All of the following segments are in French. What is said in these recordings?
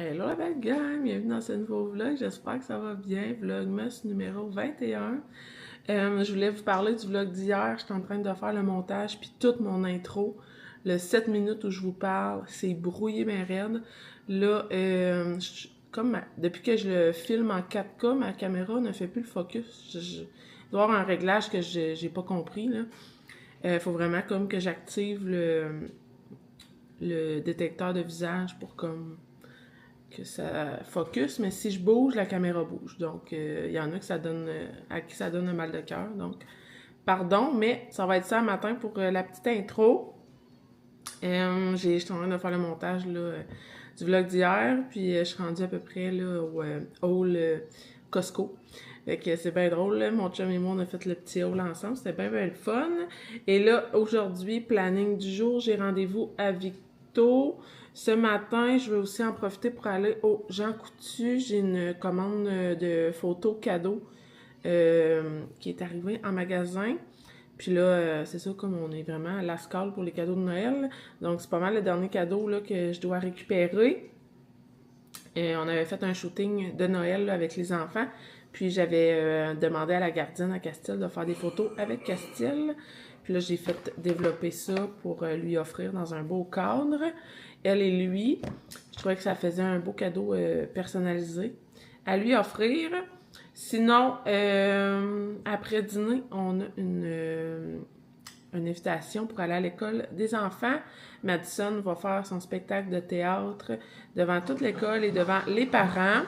Hello la belle gang, bienvenue dans ce nouveau vlog, j'espère que ça va bien, Vlogmas numéro 21. Je voulais vous parler du vlog d'hier, j'étais en train de faire le montage, puis toute mon intro, le 7 minutes où je vous parle, c'est brouillé bien raide. Là, depuis que je le filme en 4K, ma caméra ne fait plus le focus. Il doit y avoir un réglage que j'ai pas compris, là. Faut vraiment comme que j'active le détecteur de visage pour comme que ça focus, mais si je bouge, la caméra bouge. Donc, il y en a que à qui ça donne un mal de cœur. Donc, pardon, mais ça va être ça matin pour la petite intro. Je suis en train de faire le montage là, du vlog d'hier, puis je suis rendue à peu près là, au hall Costco. Fait que c'est bien drôle, là. Mon chum et moi, on a fait le petit haul ensemble, c'était bien le fun. Et là, aujourd'hui, planning du jour, j'ai rendez-vous à Victo. Ce matin, je vais aussi en profiter pour aller au Jean Coutu. J'ai une commande de photos cadeaux qui est arrivée en magasin. Puis là, c'est ça, comme on est vraiment à la scale pour les cadeaux de Noël. Donc, c'est pas mal le dernier cadeau là, que je dois récupérer. On avait fait un shooting de Noël là, avec les enfants. Puis j'avais demandé à la gardienne à Castille de faire des photos avec Castille. Puis là, j'ai fait développer ça pour lui offrir dans un beau cadre. Elle et lui, je trouvais que ça faisait un beau cadeau personnalisé à lui offrir. Sinon, après dîner, on a une invitation pour aller à l'école des enfants. Madison va faire son spectacle de théâtre devant toute l'école et devant les parents.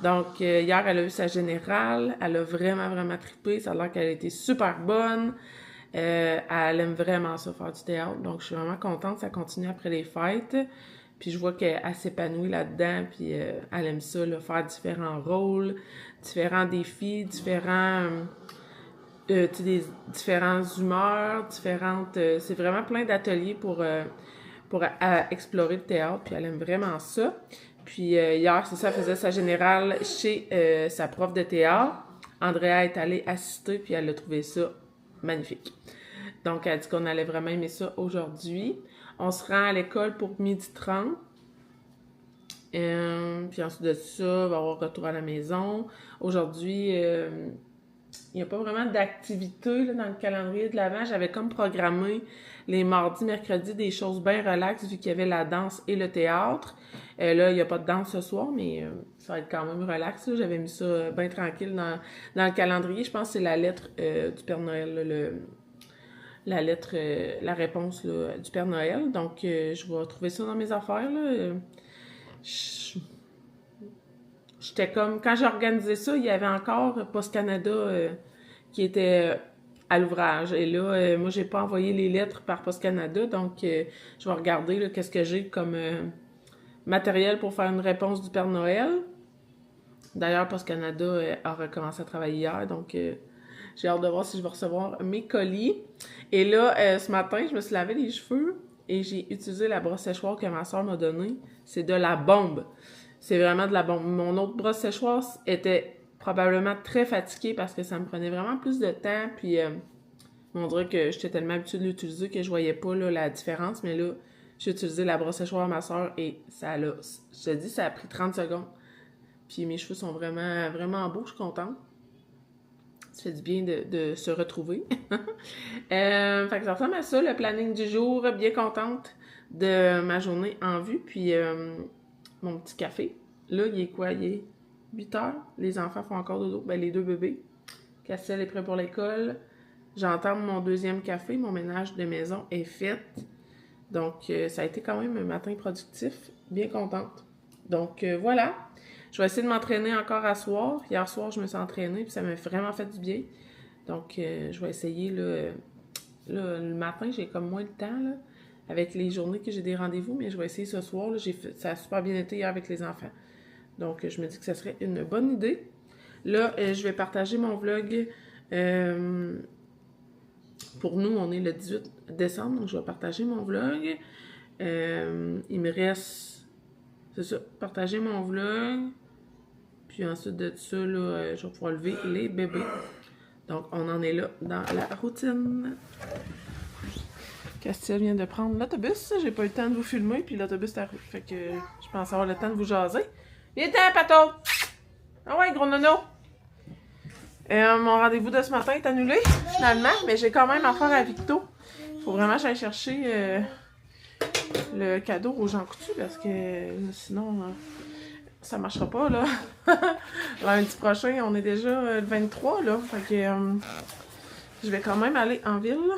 Donc, hier, elle a eu sa générale. Elle a vraiment trippé. Ça a l'air qu'elle a été super bonne. Elle aime vraiment ça, faire du théâtre. Donc, je suis vraiment contente. Ça continue après les fêtes. Puis, je vois qu'elle s'épanouit là-dedans. Puis, elle aime ça, là, faire différents rôles, différents défis, des différentes humeurs, c'est vraiment plein d'ateliers pour explorer le théâtre, puis elle aime vraiment ça. Puis hier, c'est ça, elle faisait sa générale chez sa prof de théâtre. Andrea est allée assister, puis elle a trouvé ça magnifique. Donc, elle a dit qu'on allait vraiment aimer ça aujourd'hui. On se rend à l'école pour 12h30. Puis ensuite de ça, on va avoir retour à la maison. Aujourd'hui, il n'y a pas vraiment d'activité dans le calendrier de l'Avent. J'avais comme programmé les mardis, mercredis des choses bien relaxes vu qu'il y avait la danse et le théâtre. Là, il n'y a pas de danse ce soir, mais ça va être quand même relax. Là. J'avais mis ça bien tranquille dans le calendrier. Je pense que c'est la lettre du Père Noël, là, la lettre, la réponse là, du Père Noël. Donc, je vais trouver ça dans mes affaires. Là. J'étais comme, quand j'ai organisé ça, il y avait encore Post Canada qui était à l'ouvrage. Et là, moi, j'ai pas envoyé les lettres par Post Canada, donc je vais regarder là, qu'est-ce que j'ai comme matériel pour faire une réponse du Père Noël. D'ailleurs, Post Canada a recommencé à travailler hier, donc j'ai hâte de voir si je vais recevoir mes colis. Et là, ce matin, je me suis lavé les cheveux et j'ai utilisé la brosse séchoir que ma soeur m'a donnée. C'est de la bombe. C'est vraiment de la bombe. Mon autre brosse séchoir était probablement très fatiguée parce que ça me prenait vraiment plus de temps. Puis, on dirait que j'étais tellement habituée de l'utiliser que je voyais pas là, la différence. Mais là, j'ai utilisé la brosse séchoir à ma soeur et ça l'a... Je te dis, ça a pris 30 secondes. Puis mes cheveux sont vraiment beaux, je suis contente. Ça fait du bien de se retrouver. Fait que ça ressemble à ça, le planning du jour. Bien contente de ma journée en vue. Puis mon petit café. Là, il est quoi? Il est 8h. Les enfants font encore dodo. Ben, les deux bébés. Cassel est prêt pour l'école. J'entame mon deuxième café. Mon ménage de maison est fait. Donc, ça a été quand même un matin productif. Bien contente. Donc, voilà. Je vais essayer de m'entraîner encore à soir. Hier soir, je me suis entraînée, puis ça m'a vraiment fait du bien. Donc, je vais essayer, là, le matin, j'ai comme moins de temps, là, avec les journées que j'ai des rendez-vous, mais je vais essayer ce soir. Là, ça a super bien été hier avec les enfants. Donc, je me dis que ça serait une bonne idée. Là, je vais partager mon vlog. Pour nous, on est le 18 décembre, donc je vais partager mon vlog. Il me reste, c'est ça, partager mon vlog. Puis ensuite de ça, là, je vais pouvoir lever les bébés. Donc, on en est là dans la routine. Castia vient de prendre l'autobus. J'ai pas eu le temps de vous filmer, puis l'autobus est arrivé. Fait que je pense avoir le temps de vous jaser. Viens-t'en, Pato! Ah ouais, gros nono! Mon rendez-vous de ce matin est annulé, finalement, mais j'ai quand même affaire à Victo. Faut vraiment que j'aille chercher le cadeau aux Jean Coutu, parce que sinon, ça marchera pas, là. Lundi prochain, on est déjà le 23, là. Fait que je vais quand même aller en ville, là.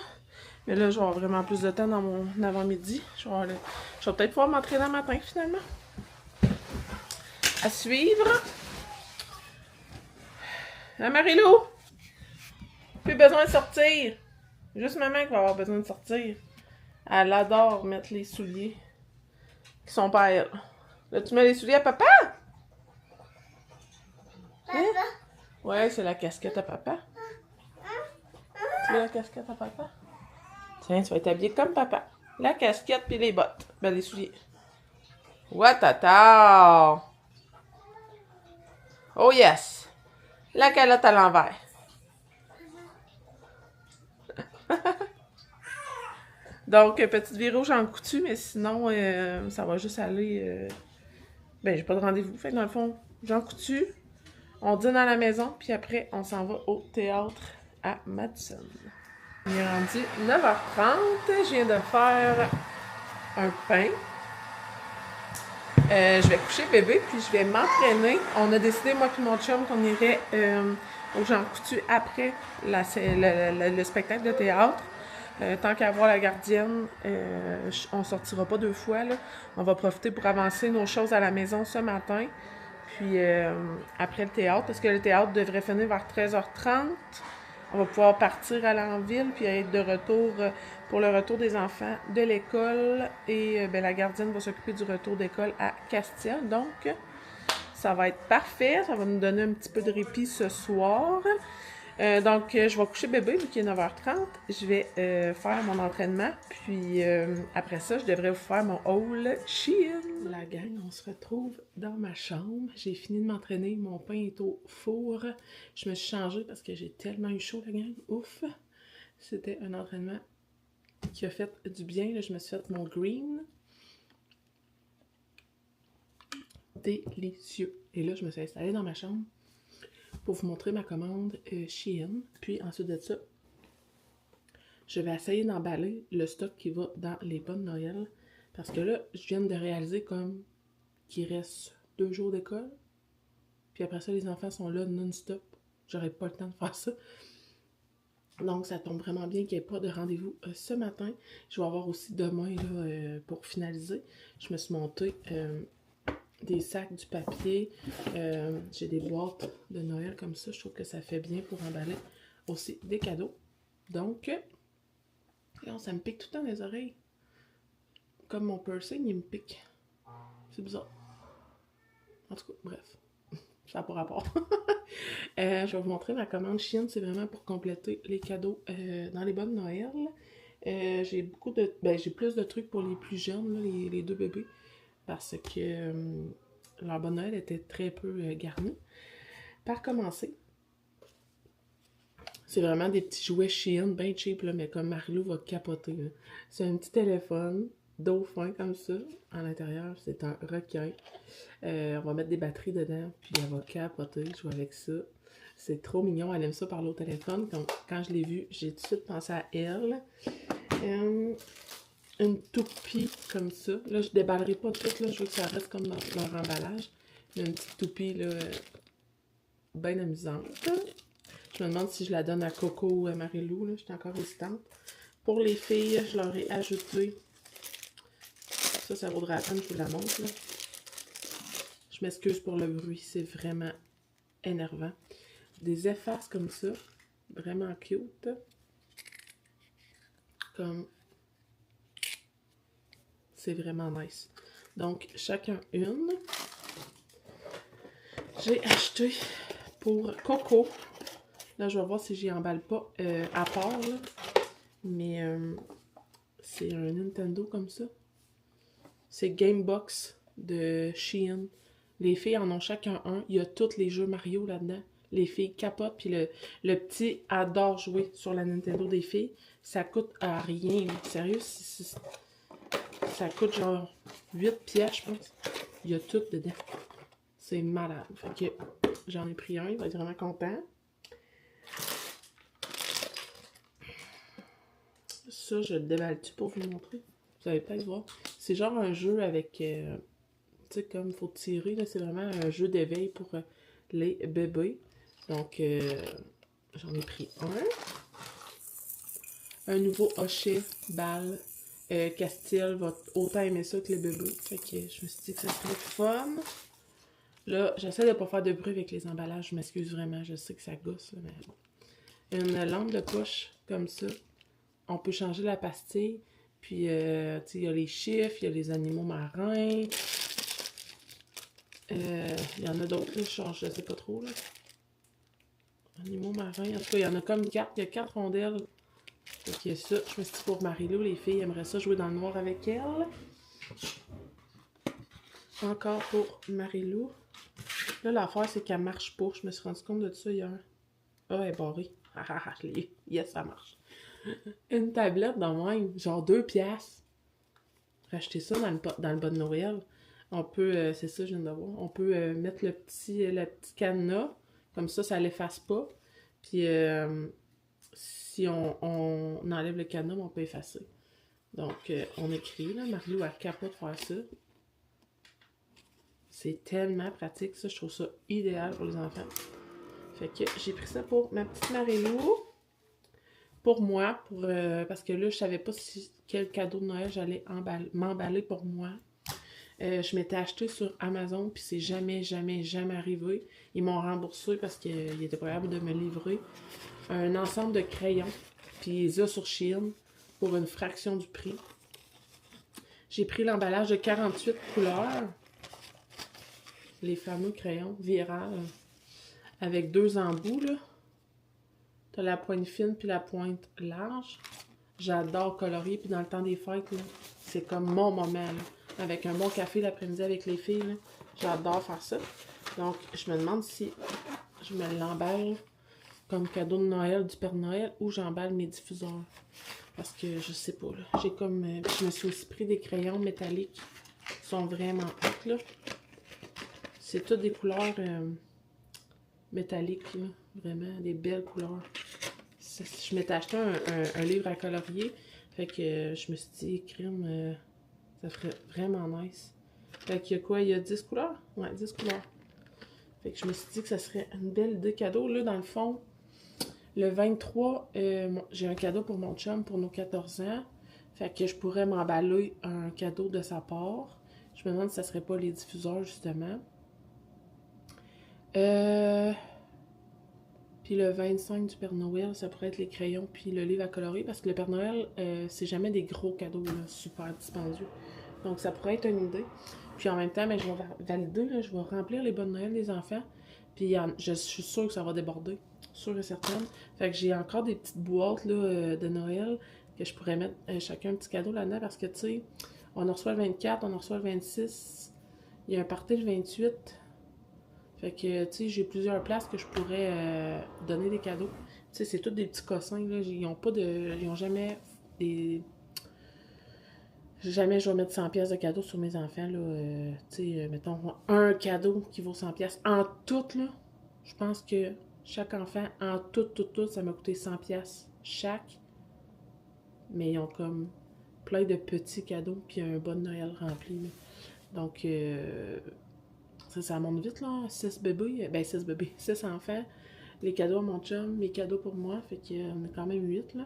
Mais là, je vais avoir vraiment plus de temps dans mon avant-midi. Je vais peut-être pouvoir m'entraîner le matin, finalement. À suivre. Hein, Marie-Lou? Plus besoin de sortir. Juste maman qui va avoir besoin de sortir. Elle adore mettre les souliers qui sont pas à elle. Là, tu mets les souliers à papa? Hein? Ouais, c'est la casquette à papa. Tu veux la casquette à papa? Tiens, tu vas être habillé comme papa. La casquette puis les bottes. Ben, les souliers. Watata! Oh yes! La calotte à l'envers. Donc, petite virée au Jean Coutu, mais sinon, ça va juste aller... Ben, j'ai pas de rendez-vous. Fait que dans le fond, Jean Coutu, on dîne à la maison, puis après, on s'en va au théâtre à Madison. Il est rendu 9h30. Je viens de faire un pain. Je vais coucher bébé, puis je vais m'entraîner. On a décidé, moi et mon chum, qu'on irait au Jean Coutu après le spectacle de théâtre. Tant qu'à voir la gardienne, on sortira pas 2 fois, là. On va profiter pour avancer nos choses à la maison ce matin. Puis après le théâtre, parce que le théâtre devrait finir vers 13h30. On va pouvoir partir aller en ville, puis être de retour pour le retour des enfants de l'école. Et la gardienne va s'occuper du retour d'école à Castia. Donc, ça va être parfait. Ça va nous donner un petit peu de répit ce soir. Donc, je vais coucher bébé, vu qu'il est 9h30. Je vais faire mon entraînement. Puis, après ça, je devrais vous faire mon haul Shein. La gang, on se retrouve dans ma chambre. J'ai fini de m'entraîner. Mon pain est au four. Je me suis changée parce que j'ai tellement eu chaud, la gang. Ouf! C'était un entraînement qui a fait du bien. Là, je me suis fait mon green. Délicieux. Et là, je me suis installée dans ma chambre pour vous montrer ma commande Shein. Puis ensuite de ça, je vais essayer d'emballer le stock qui va dans les bonnes Noël. Parce que là, je viens de réaliser comme qu'il reste 2 jours d'école. Puis après ça, les enfants sont là non-stop. J'aurais pas le temps de faire ça. Donc, ça tombe vraiment bien qu'il n'y ait pas de rendez-vous ce matin. Je vais avoir aussi demain, là, pour finaliser. Je me suis monté des sacs, du papier. J'ai des boîtes de Noël comme ça. Je trouve que ça fait bien pour emballer aussi des cadeaux. Donc, là, ça me pique tout le temps les oreilles. Comme mon piercing, il me pique. C'est bizarre. En tout cas, bref. Ça n'a pas rapport. Je vais vous montrer ma commande Shein. C'est vraiment pour compléter les cadeaux dans les bonnes Noël. J'ai beaucoup de... j'ai plus de trucs pour les plus jeunes, là, les 2 bébés. Parce que leur bonne Noël était très peu garnie. Par commencer, c'est vraiment des petits jouets Shein, bien cheap, là, mais comme Marie-Lou va capoter. C'est un petit téléphone dauphin comme ça. À l'intérieur, c'est un requin. On va mettre des batteries dedans, puis elle va capoter, jouer avec ça. C'est trop mignon, elle aime ça parler au téléphone. Quand je l'ai vu, j'ai tout de suite pensé à elle. Une toupie comme ça. Là, je déballerai pas tout, là, je veux que ça reste comme dans leur emballage. Une petite toupie, là, bien amusante. Je me demande si je la donne à Coco ou à Marie-Lou, là, je suis encore hésitante. Pour les filles, je leur ai ajouté... Ça vaudrait la peine que je vous la montre, là. Je m'excuse pour le bruit, c'est vraiment énervant. Des effaces comme ça, vraiment cute. Comme... C'est vraiment nice. Donc, chacun une. J'ai acheté pour Coco. Là, je vais voir si j'y emballe pas à part, là. Mais c'est un Nintendo comme ça. C'est Gamebox de Shein. Les filles en ont chacun un. Il y a tous les jeux Mario là-dedans. Les filles capotent, puis le petit adore jouer sur la Nintendo des filles. Ça coûte à rien. Sérieux, ça coûte genre 8 pièces, je pense. Il y a tout dedans. C'est malade. Fait que j'en ai pris un, il va être vraiment content. Ça, je le déballe-tu pour vous montrer? Vous allez peut-être voir. C'est genre un jeu avec... tu sais, comme il faut tirer, là. C'est vraiment un jeu d'éveil pour les bébés. Donc, j'en ai pris un. Un nouveau hochet, balle. Castille va autant aimer ça que les bébés. Fait que je me suis dit que ça serait fun. Là, j'essaie de pas faire de bruit avec les emballages. Je m'excuse vraiment. Je sais que ça gosse, là, mais bon. Une lampe de poche, comme ça. On peut changer la pastille. Puis, tu sais, il y a les chiffres, il y a les animaux marins. Il y en a d'autres, je sais pas trop, là. Animaux marins. En tout cas, il y en a comme 4. Il y a 4 rondelles. Donc, ça, je me suis dit pour Marie-Lou, les filles aimeraient ça jouer dans le noir avec elle. Encore pour Marie-Lou. Là, l'affaire, c'est qu'elle marche pas. Je me suis rendu compte de ça hier. Ah, elle est barrée. Je l'ai. Yes, ça marche. Une tablette dans même, genre 2 piastres. Racheter ça dans le bas de Noël. On peut, c'est ça, je viens de voir. On peut mettre le petit cadenas. Comme ça l'efface pas. Puis, si on enlève le cadenas, on peut effacer. Donc, on écrit, là. Marie-Lou a capable de faire ça. C'est tellement pratique, ça. Je trouve ça idéal pour les enfants. Fait que j'ai pris ça pour ma petite Marie-Lou. Pour moi, parce que là, je savais pas quel cadeau de Noël j'allais m'emballer pour moi. Je m'étais acheté sur Amazon, puis c'est jamais arrivé. Ils m'ont remboursé parce qu'ils étaient pas capables de me livrer un ensemble de crayons, puis ils ont sur Shein pour une fraction du prix. J'ai pris l'emballage de 48 couleurs, les fameux crayons virales, avec 2 embouts, là. T'as la pointe fine puis la pointe large. J'adore colorier, puis dans le temps des fêtes, c'est comme mon moment, là. Avec un bon café l'après-midi avec les filles, là. J'adore faire ça. Donc, je me demande si je me l'emballe comme cadeau de Noël du Père Noël ou j'emballe mes diffuseurs. Parce que je sais pas, là. J'ai comme... je me suis aussi pris des crayons métalliques qui sont vraiment hot, là. C'est toutes des couleurs métalliques, là. Vraiment, des belles couleurs. Je m'étais acheté un livre à colorier. Fait que je me suis dit, crime, ça ferait vraiment nice. Fait qu'il y a quoi? Il y a 10 couleurs? Ouais, 10 couleurs. Fait que je me suis dit que ça serait une belle idée cadeau. Là, dans le fond, le 23, j'ai un cadeau pour mon chum pour nos 14 ans. Fait que je pourrais m'emballer un cadeau de sa part. Je me demande si ça serait pas les diffuseurs, justement. Puis le 25 du Père Noël, ça pourrait être les crayons puis le livre à colorier. Parce que le Père Noël, c'est jamais des gros cadeaux, là, super dispendieux. Donc ça pourrait être une idée. Puis en même temps, ben, je vais valider, là, je vais remplir les bonnes Noël des enfants. Puis je suis sûre que ça va déborder. Sûre et certaine. Fait que j'ai encore des petites boîtes là, de Noël que je pourrais mettre chacun un petit cadeau là-dedans. Parce que tu sais, on en reçoit le 24, on en reçoit le 26. Il y a un party le 28. Fait que, tu sais, j'ai plusieurs places que je pourrais donner des cadeaux. Tu sais, c'est tous des petits cossins, là. Ils ont jamais des... Jamais je vais mettre 100 pièces de cadeaux sur mes enfants, là. Tu sais, mettons, un cadeau qui vaut 100 pièces. En tout, là, je pense que chaque enfant, en tout, ça m'a coûté 100 pièces chaque. Mais ils ont comme plein de petits cadeaux, puis un bon Noël rempli, là. Donc, ça monte vite, là. 6 bébés. Ben, 6 bébés. 6 enfants. Les cadeaux à mon chum, mes cadeaux pour moi. Fait qu'on est quand même 8, là.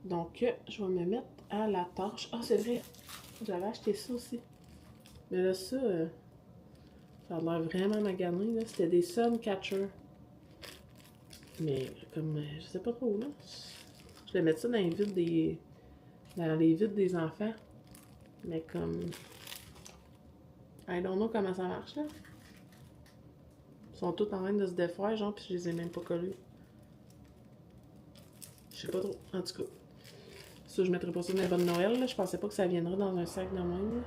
Donc, je vais me mettre à la tâche. Ah, c'est vrai. J'avais acheté ça aussi. Mais là, ça a l'air vraiment magané, là. C'était des Suncatcher. Mais, comme, je sais pas trop, là. Je vais mettre ça dans les vides des enfants. Mais comme... I don't know comment ça marche, là. Ils sont tous en train de se défaire, genre, puis je les ai même pas collés. Je sais pas trop. En tout cas, ça, je mettrais pas ça dans les bonnes Noël, là. Je pensais pas que ça viendrait dans un sac de même, là.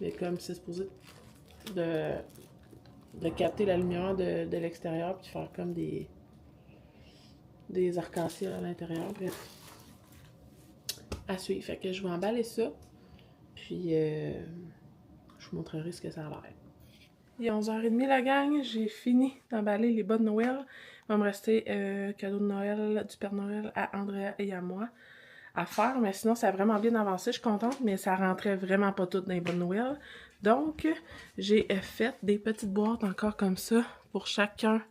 Mais comme c'est supposé de capter la lumière de l'extérieur puis faire comme des arcs-en-ciel à l'intérieur. Bref. À suivre. Fait que je vais emballer ça. Puis je vous montrerai ce que ça a l'air. Il est 11h30 la gang. J'ai fini d'emballer les bas de Noël. Il va me rester cadeau de Noël du Père Noël à Andrea et à moi à faire. Mais sinon, ça a vraiment bien avancé. Je suis contente, mais ça rentrait vraiment pas tout dans les bas de Noël. Donc, j'ai fait des petites boîtes encore comme ça pour chacun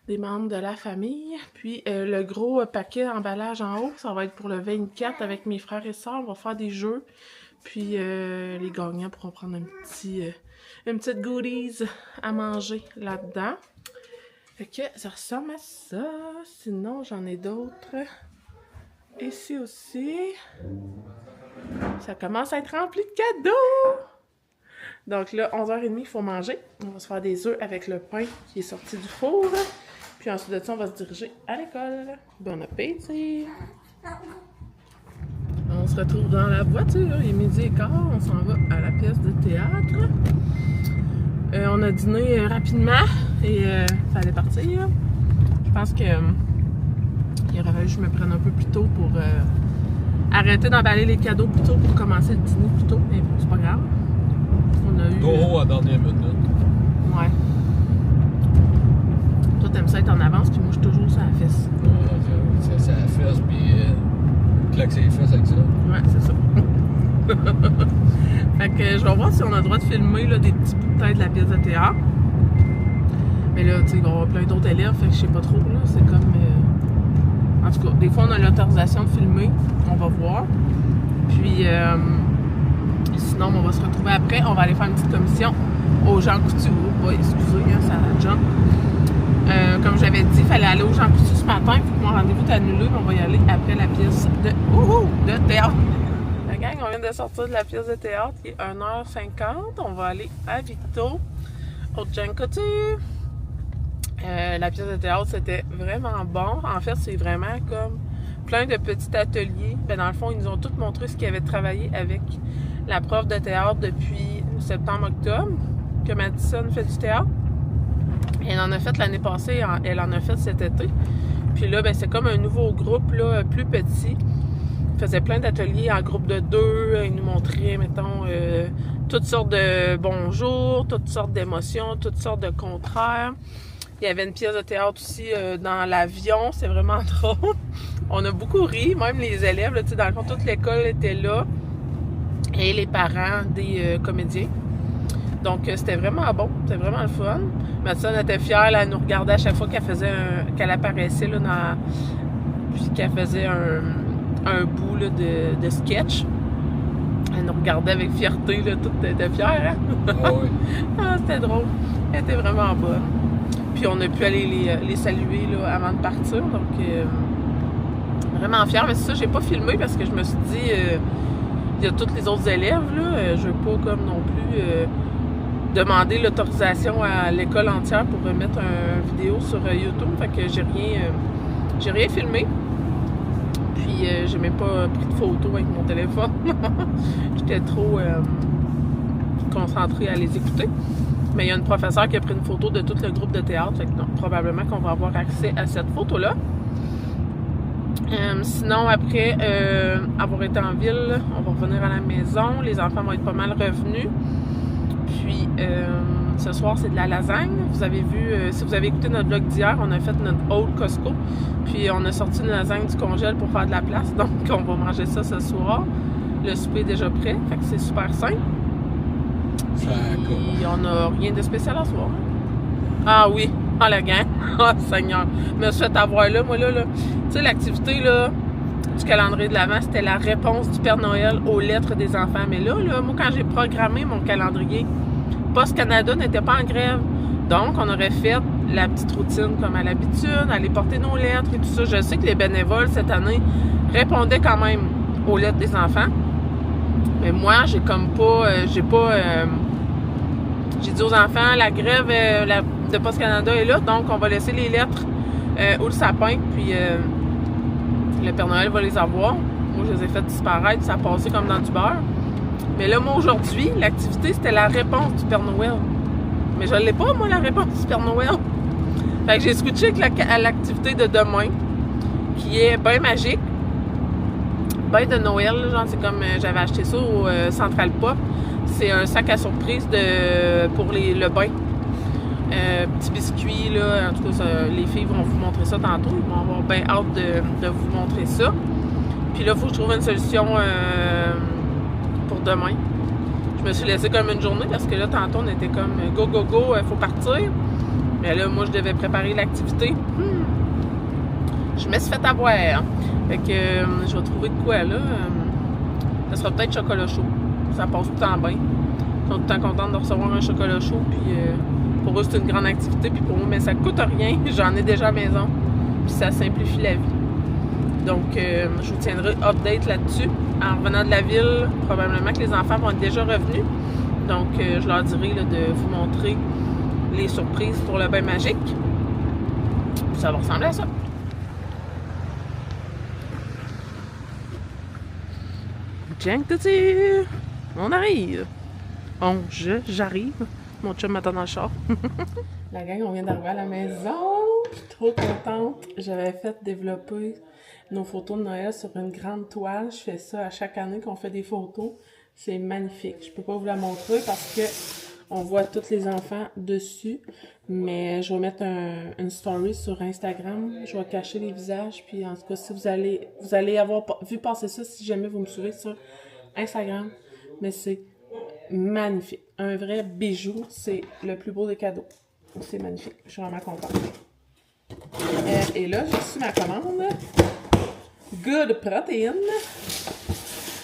des membres de la famille. Puis le gros paquet emballage en haut, ça va être pour le 24 avec mes frères et sœurs. On va faire des jeux. Puis les gagnants pourront prendre une petite goodies à manger là-dedans. Fait que ça ressemble à ça. Sinon, j'en ai d'autres. Ici aussi. Ça commence à être rempli de cadeaux! Donc là, 11h30, il faut manger. On va se faire des œufs avec le pain qui est sorti du four. Puis ensuite de ça, on va se diriger à l'école. Bon appétit! On se retrouve dans la voiture. Il est 12h15. On s'en va à la pièce de théâtre. On a dîné rapidement et fallait partir. Je pense que il aurait fallu que je me prenne un peu plus tôt pour arrêter d'emballer les cadeaux plus tôt pour commencer le dîner plus tôt. Mais bon, c'est pas grave. On a eu... Gros à dernière minute. Ouais. Toi, t'aimes ça être en avance, puis moi, je suis toujours sur la fesse. Ouais, c'est la fesse, puis claque ses fesses avec ça. Ouais, c'est ça. Fait que je vais voir si on a le droit de filmer là, des petits bouts de tête de la pièce de théâtre. Mais là, tu sais, il va y avoir plein d'autres élèves, fait que je sais pas trop, là. C'est comme... En tout cas, des fois, on a l'autorisation de filmer. On va voir. Puis... Sinon, on va se retrouver après. On va aller faire une petite commission au Jean Coutu. Oh, excusez, hein, ça jump. Comme j'avais dit, il fallait aller au Jean Coutu ce matin. Il faut que mon rendez-vous est annulé. On va y aller après la pièce de théâtre. La gang, on vient de sortir de la pièce de théâtre. Il est 1h50. On va aller à Victo, au Jean Coutu. La pièce de théâtre, c'était vraiment bon. En fait, c'est vraiment comme plein de petits ateliers. Ben, dans le fond, ils nous ont tous montré ce qu'ils avaient travaillé avec la prof de théâtre depuis septembre-octobre, que Madison fait du théâtre. Elle en a fait l'année passée, elle en a fait cet été. Puis là, ben, c'est comme un nouveau groupe, là, plus petit. Ils faisaient plein d'ateliers en groupe de 2. Ils nous montraient, mettons, toutes sortes de bonjours, toutes sortes d'émotions, toutes sortes de contraires. Il y avait une pièce de théâtre aussi dans l'avion. C'est vraiment drôle. On a beaucoup ri, même les élèves. Là, dans le fond, toute l'école était là. Et les parents des comédiens. Donc, c'était vraiment bon. C'était vraiment le fun. Madison était fière. Là, elle nous regardait à chaque fois qu'elle apparaissait là, puis qu'elle faisait un bout là, de sketch. Elle nous regardait avec fierté. Là, toute était fière. Hein? Ah oui. Ah, c'était drôle. Elle était vraiment bonne. Puis, on a pu aller les saluer là, avant de partir. Donc, vraiment fière. Mais c'est ça, j'ai pas filmé parce que je me suis dit... il y a tous les autres élèves, là, je veux pas comme non plus demander l'autorisation à l'école entière pour remettre une vidéo sur YouTube. Fait que j'ai rien filmé. Puis j'ai même pas pris de photos avec mon téléphone. J'étais trop concentrée à les écouter. Mais il y a une professeure qui a pris une photo de tout le groupe de théâtre. Fait que non, probablement qu'on va avoir accès à cette photo-là. Sinon, après avoir été en ville, on va revenir à la maison. Les enfants vont être pas mal revenus. Puis, ce soir, c'est de la lasagne. Vous avez vu, si vous avez écouté notre vlog d'hier, on a fait notre Old Costco. Puis, on a sorti une lasagne du congèle pour faire de la place. Donc, on va manger ça ce soir. Le souper est déjà prêt. Fait que c'est super simple. Puis, on n'a rien de spécial à soir. Ah oui! Ah, la gang! Ah, Seigneur! Je me suis fait avoir là, moi, là. Tu sais, l'activité, là, du calendrier de l'Avent, c'était la réponse du Père Noël aux lettres des enfants. Mais là, moi, quand j'ai programmé mon calendrier, Post Canada n'était pas en grève. Donc, on aurait fait la petite routine comme à l'habitude, aller porter nos lettres et tout ça. Je sais que les bénévoles, cette année, répondaient quand même aux lettres des enfants. Mais moi, j'ai comme pas... j'ai dit aux enfants, la grève de Post Canada est là, donc on va laisser les lettres ou le sapin, puis le Père Noël va les avoir. Moi, je les ai fait disparaître, ça a passé comme dans du beurre. Mais là, moi, aujourd'hui, l'activité, c'était la réponse du Père Noël. Mais je l'ai pas, moi, la réponse du Père Noël. Fait que j'ai switché à l'activité de demain, qui est bain magique. Bain de Noël, genre, c'est comme j'avais acheté ça au Central Pop. C'est un sac à surprise pour le bain. Petit biscuit, là. En tout cas, les filles vont vous montrer ça tantôt. Ils vont avoir bien hâte de vous montrer ça. Puis là, il faut que je trouve une solution pour demain. Je me suis laissée comme une journée parce que là, tantôt, on était comme go, go, go, il faut partir. Mais là, moi, je devais préparer l'activité. Je me suis fait avoir. Fait que je vais trouver de quoi, là. Ça sera peut-être chocolat chaud. Ça passe tout le temps bien. Ils sont tout le temps contents de recevoir un chocolat chaud. Puis pour eux, c'est une grande activité. Puis pour moi, mais ça coûte rien. J'en ai déjà à la maison. Puis ça simplifie la vie. Donc, je vous tiendrai update là-dessus. En revenant de la ville, probablement que les enfants vont être déjà revenus. Donc, je leur dirai là, de vous montrer les surprises pour le bain magique. Puis ça va ressembler à ça. Tiens, petit! On arrive! Bon, j'arrive. Mon chum m'attend dans le char. La gang, on vient d'arriver à la maison. Je suis trop contente. J'avais fait développer nos photos de Noël sur une grande toile. Je fais ça à chaque année qu'on fait des photos. C'est magnifique. Je peux pas vous la montrer parce que on voit tous les enfants dessus. Mais je vais mettre une story sur Instagram. Je vais cacher les visages. Puis en tout cas, si vous allez avoir vu passer ça si jamais vous me suivez sur Instagram. Mais c'est magnifique. Un vrai bijou. C'est le plus beau des cadeaux. C'est magnifique. Je suis vraiment contente. Et là, j'ai reçu ma commande. Good Protein.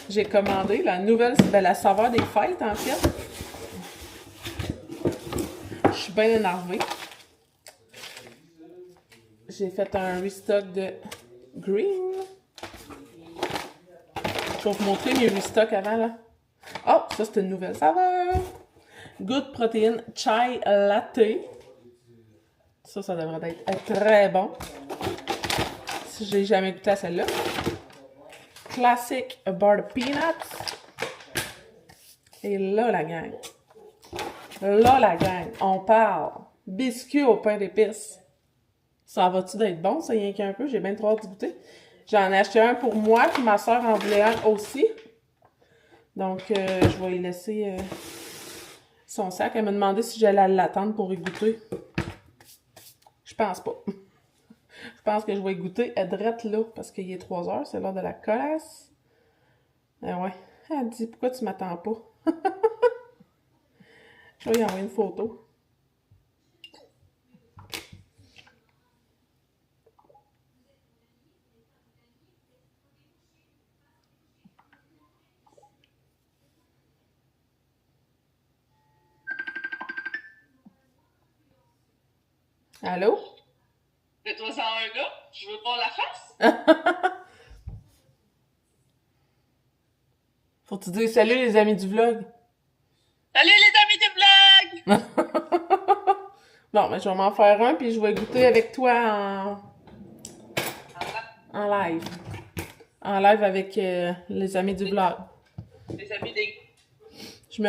J'ai commandé la nouvelle, la saveur des fêtes, en fait. Je suis bien énervée. J'ai fait un restock de green. Je vais vous montrer mes restocks avant, là. Oh, ça, c'est une nouvelle saveur. Good Protein Chai Latte. Ça devrait être très bon. Si j'ai jamais goûté à celle-là. Classic Bar de Peanuts. Et là, la gang. On parle. Biscuit au pain d'épices. Ça va-tu d'être bon, ça, rien qu'un peu? J'ai bien trop hâte de goûter. J'en ai acheté un pour moi, puis ma soeur en voulait un aussi. Donc, je vais lui laisser son sac. Elle m'a demandé si j'allais l'attendre pour y goûter. Je pense pas. Je pense que je vais y goûter à drette là, parce qu'il est 3 heures, c'est l'heure de la colasse. Ouais. Elle dit, pourquoi tu m'attends pas? Je vais lui envoyer une photo. Allô? Fais-toi ça un gars, je veux pas la face. Faut-tu dire salut les amis du vlog? Salut les amis du vlog! Bon, mais je vais m'en faire un, puis je vais goûter avec toi en live. En live avec les amis du vlog. Les amis des... Je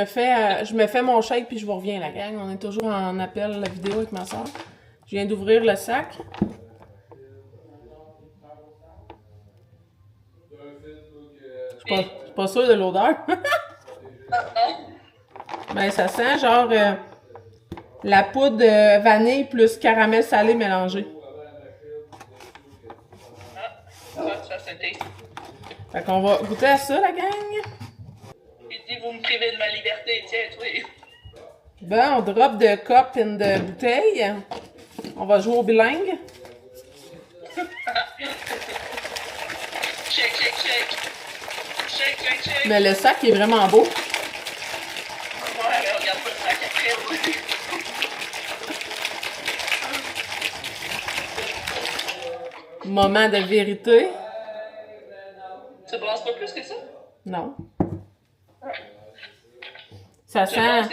me fais mon shake, puis je vous reviens, la gang. On est toujours en appel la vidéo avec ma soeur. Je viens d'ouvrir le sac. Je suis pas sûre de l'odeur. Ben, ça sent genre la poudre vanille plus caramel salé mélangé. Ça c'était. Fait qu'on va goûter à ça, la gang. Il dit, vous me privez de ma liberté, tiens, oui. Ben, on drop de cup et de bouteille. On va jouer au bilingue. Shake, shake, shake. Shake, shake, shake. Mais le sac est vraiment beau. Ouais, mais regarde pas le sac après, oui. Moment de vérité. Tu brasses pas plus que ça? Non. Ça sent...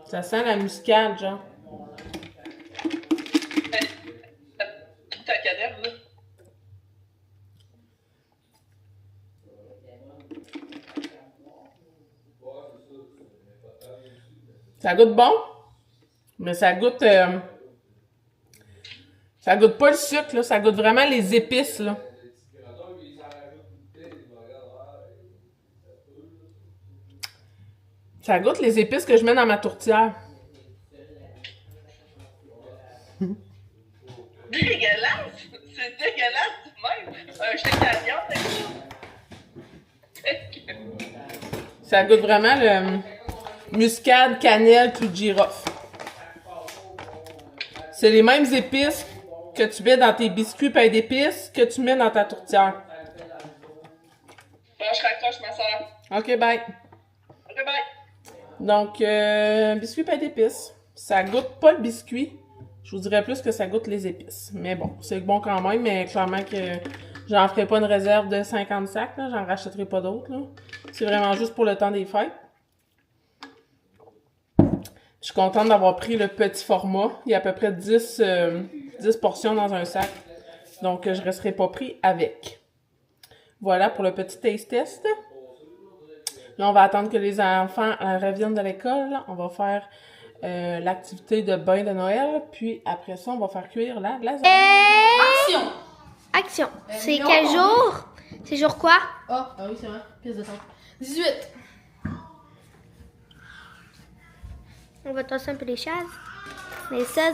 Ça sent la muscade, genre. Ta cannelle, là. Ça goûte bon, mais ça goûte pas le sucre, là. Ça goûte vraiment les épices, là. Ça goûte les épices que je mets dans ma tourtière. Dégueulasse! C'est dégueulasse même! Un chèque à viande, Ça goûte vraiment le muscade, cannelle, clou de girofle. C'est les mêmes épices que tu mets dans tes biscuits pain d'épices que tu mets dans ta tourtière. Bon, je raccroche ma soeur. OK, bye. Ok, bye! Donc, biscuit pain d'épices. Ça goûte pas le biscuit. Je vous dirais plus que ça goûte les épices. Mais bon, c'est bon quand même, mais clairement que j'en ferai pas une réserve de 50 sacs, là. J'en rachèterai pas d'autres, là. C'est vraiment juste pour le temps des fêtes. Je suis contente d'avoir pris le petit format. Il y a à peu près 10 portions dans un sac. Donc, je resterai pas pris avec. Voilà pour le petit taste test. Là, on va attendre que les enfants reviennent de l'école. On va faire l'activité de bain de Noël. Puis après ça, on va faire cuire la lasagne. Action! Action. C'est quel jour? C'est jour quoi? Ah oui, c'est vrai. Pièce de 5. 18. On va tasser un peu les chaises. Les 16.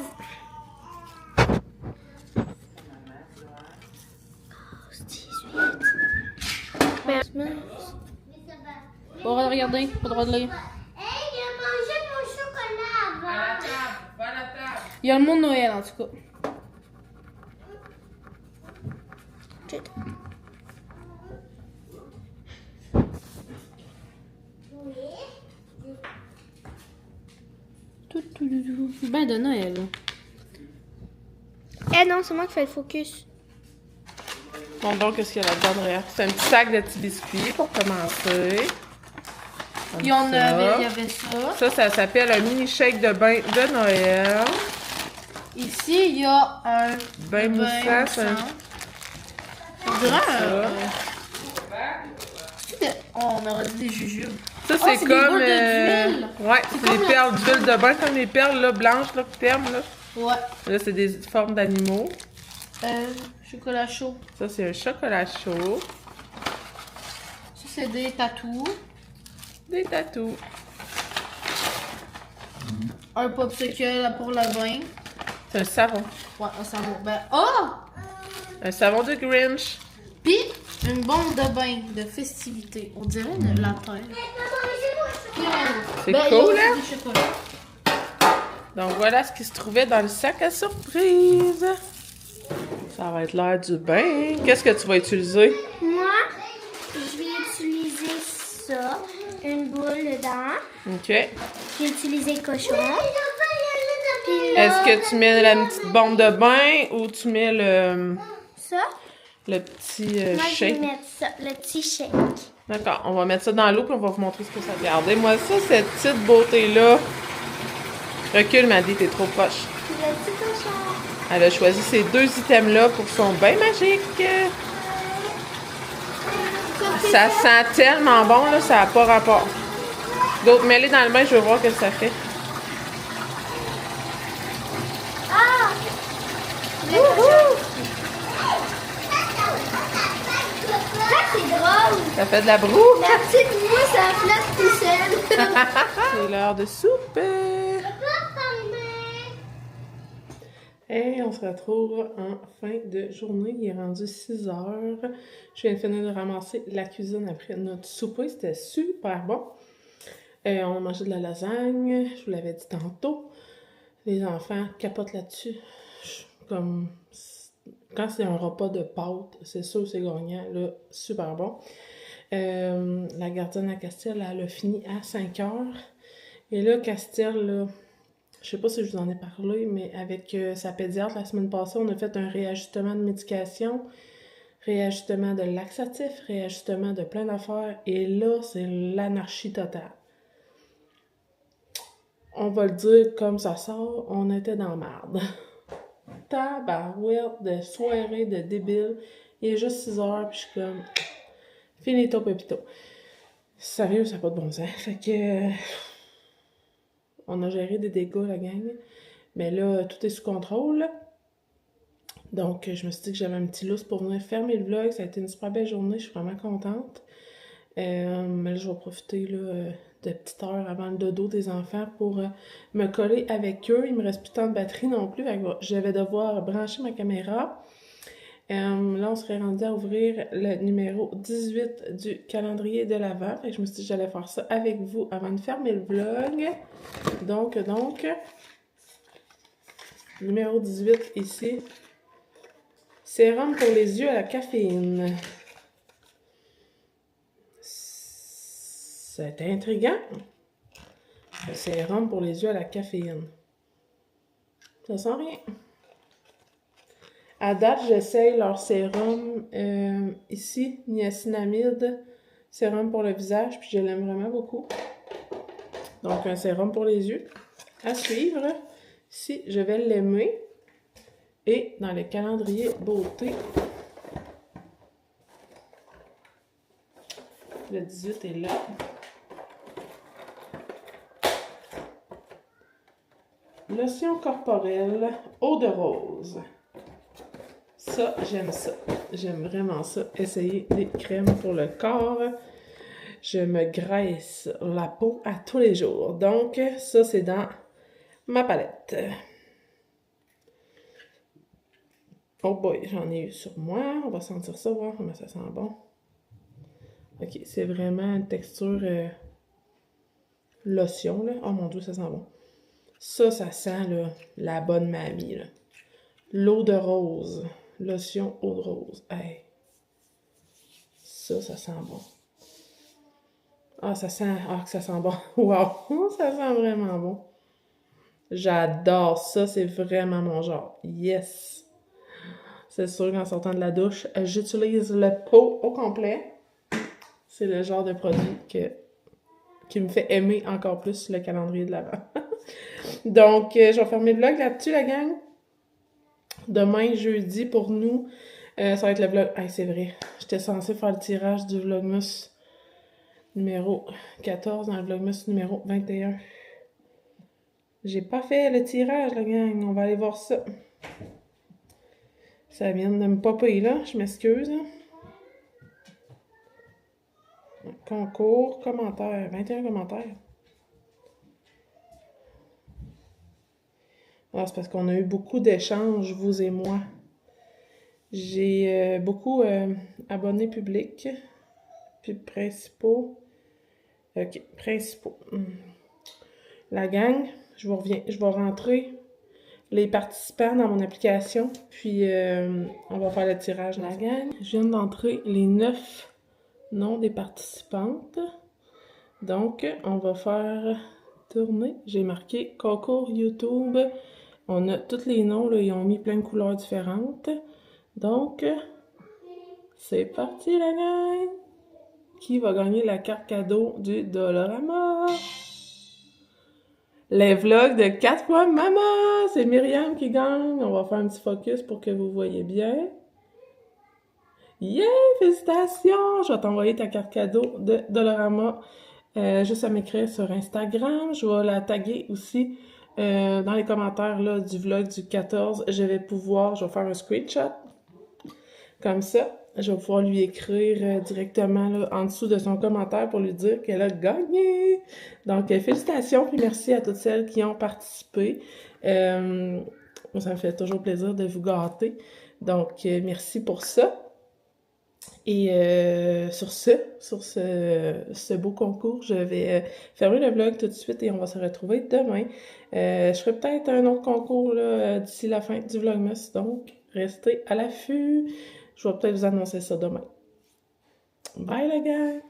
Bon, regardez, pas le droit de lire. Hey, j'ai mangé mon chocolat avant. Va à la table. Il y a le mot de Noël en tout cas. Ben de Noël. Eh non, c'est moi qui fais le focus. Bon, donc, qu'est-ce qu'il y a là-dedans, Réa? C'est un petit sac de petits biscuits pour commencer. Comme Il y en ça. avait, il y avait ça. Ça s'appelle un mini shake de bain de Noël. Ici, il y a un Bain moussant, c'est un... On dirait ça. on aurait dit des jujubes. Ça, Ah, c'est c'est des comme... boules d'huile. Ouais, c'est comme des perles d'huile de bain, comme les perles là, blanches là, que t'aimes, là. Ouais. Là, c'est des formes d'animaux. Chocolat chaud. Ça, c'est un chocolat chaud. Ça, c'est des tatous. Des tatous. Un popsicle pour le bain. C'est un savon. Ouais, un savon. Ben, oh! Un savon de Grinch. Puis, une bombe de bain de festivité. On dirait de la terre. C'est Ben, il y a cool, aussi hein? des chocolats. Donc, voilà ce qui se trouvait dans le sac à surprise. Ça va être l'heure du bain. Qu'est-ce que tu vas utiliser? Moi, je vais utiliser ça. Une boule dedans. OK. J'ai utilisé le cochon. Puis là, Est-ce que tu mets la petite bombe de bain ou tu mets le ça? petit Moi, je vais shake? mettre ça, le petit shake. D'accord, on va mettre ça dans l'eau puis on va vous montrer ce que ça fait. Regardez-moi ça, cette petite beauté-là. Recule, Maddy, t'es trop proche. Puis le petit cochon. Elle a choisi ces deux items-là pour son bain magique. Ça sent tellement bon, là, ça n'a pas rapport. Donc, mets-les dans le bain, je veux voir ce que ça fait. Ah! Le cochon. Ça, c'est drôle. Ça fait de la broue. La petite mousse à flatte tout seul. C'est l'heure de souper. Et on se retrouve en fin de journée. Il est rendu 6 heures. Je viens de finir de ramasser la cuisine après notre souper. C'était super bon. On a mangé de la lasagne. Je vous l'avais dit tantôt. Les enfants capotent là-dessus. Comme quand c'est un repas de pâtes, c'est sûr c'est gagnant. Là, super bon. La gardienne à Castille, elle a fini à 5 heures. Et là, Castille, là, je sais pas si je vous en ai parlé, mais avec sa pédiatre, la semaine passée, on a fait un réajustement de médication, réajustement de laxatif, réajustement de plein d'affaires. Et là, c'est l'anarchie totale. On va le dire comme ça sort, on était dans la merde. Tabarouette de soirée de débile. Il est juste 6 heures, puis je suis comme... Finito pepito. Sérieux, ça n'a pas de bon sens. Fait que... On a géré des dégâts, la gang. Mais là, tout est sous contrôle. Donc, je me suis dit que j'avais un petit lousse pour venir fermer le vlog. Ça a été une super belle journée. Je suis vraiment contente. Mais là, je vais profiter là, de petites heures avant le dodo des enfants pour me coller avec eux. Il me reste plus tant de batterie non plus. Je vais devoir brancher ma caméra. Là, on serait rendu à ouvrir le numéro 18 du calendrier de l'Avent. Fait que je me suis dit que j'allais faire ça avec vous avant de fermer le vlog. Donc, numéro 18 ici. Sérum pour les yeux à la caféine. C'est intriguant. Le sérum pour les yeux à la caféine. Ça sent rien. À date, j'essaye leur sérum ici, niacinamide, sérum pour le visage, puis je l'aime vraiment beaucoup. Donc, un sérum pour les yeux. À suivre, si je vais l'aimer. Et dans le calendrier beauté, le 18 est là. Lotion corporelle, eau de rose. Ça, j'aime ça. J'aime vraiment ça. Essayer des crèmes pour le corps. Je me graisse la peau à tous les jours. Donc, ça, c'est dans ma palette. Oh boy, j'en ai eu sur moi. On va sentir ça, voir comment ça sent bon. Ok, c'est vraiment une texture lotion, là. Oh mon Dieu, ça sent bon. Ça sent, là, la bonne mamie, là. L'eau de rose. Lotion eau de rose. Hey. Ça sent bon. Ah, ça sent... Ah, que ça sent bon. Wow! Ça sent vraiment bon. J'adore ça. C'est vraiment mon genre. Yes! C'est sûr qu'en sortant de la douche, j'utilise le pot au complet. C'est le genre de produit qui me fait aimer encore plus le calendrier de l'Avent. Donc, je vais fermer le vlog là-dessus, la gang. Demain, jeudi, pour nous, ça va être le vlog... Ah, c'est vrai. J'étais censée faire le tirage du vlogmas numéro 14 dans le vlogmas numéro 21. J'ai pas fait le tirage, la gang. On va aller voir ça. Ça vient de me popper, là. Je m'excuse. Concours, commentaires. 21 commentaires. Ah, c'est parce qu'on a eu beaucoup d'échanges, vous et moi. J'ai beaucoup abonnés publics. Puis principaux. Ok, principaux. La gang, je vous reviens. Je vais rentrer les participants dans mon application. Puis on va faire le tirage. La gang, je viens d'entrer les 9 noms des participantes. Donc, on va faire tourner. J'ai marqué concours YouTube. On a tous les noms, là, ils ont mis plein de couleurs différentes. Donc, c'est parti la gang! Qui va gagner la carte cadeau du Dollarama? Les vlogs de 4 fois maman! C'est Myriam qui gagne. On va faire un petit focus pour que vous voyez bien. Yeah! Félicitations! Je vais t'envoyer ta carte cadeau de Dollarama. Juste à m'écrire sur Instagram. Je vais la taguer aussi dans les commentaires là, du vlog du 14. Je vais faire un screenshot. Comme ça, je vais pouvoir lui écrire directement là, en dessous de son commentaire pour lui dire qu'elle a gagné. Donc, félicitations et merci à toutes celles qui ont participé. Ça me fait toujours plaisir de vous gâter. Donc, merci pour ça. Et sur ce beau concours, je vais fermer le vlog tout de suite et on va se retrouver demain. Je ferai peut-être un autre concours là, d'ici la fin du vlogmas, donc restez à l'affût. Je vais peut-être vous annoncer ça demain. Bye les gars!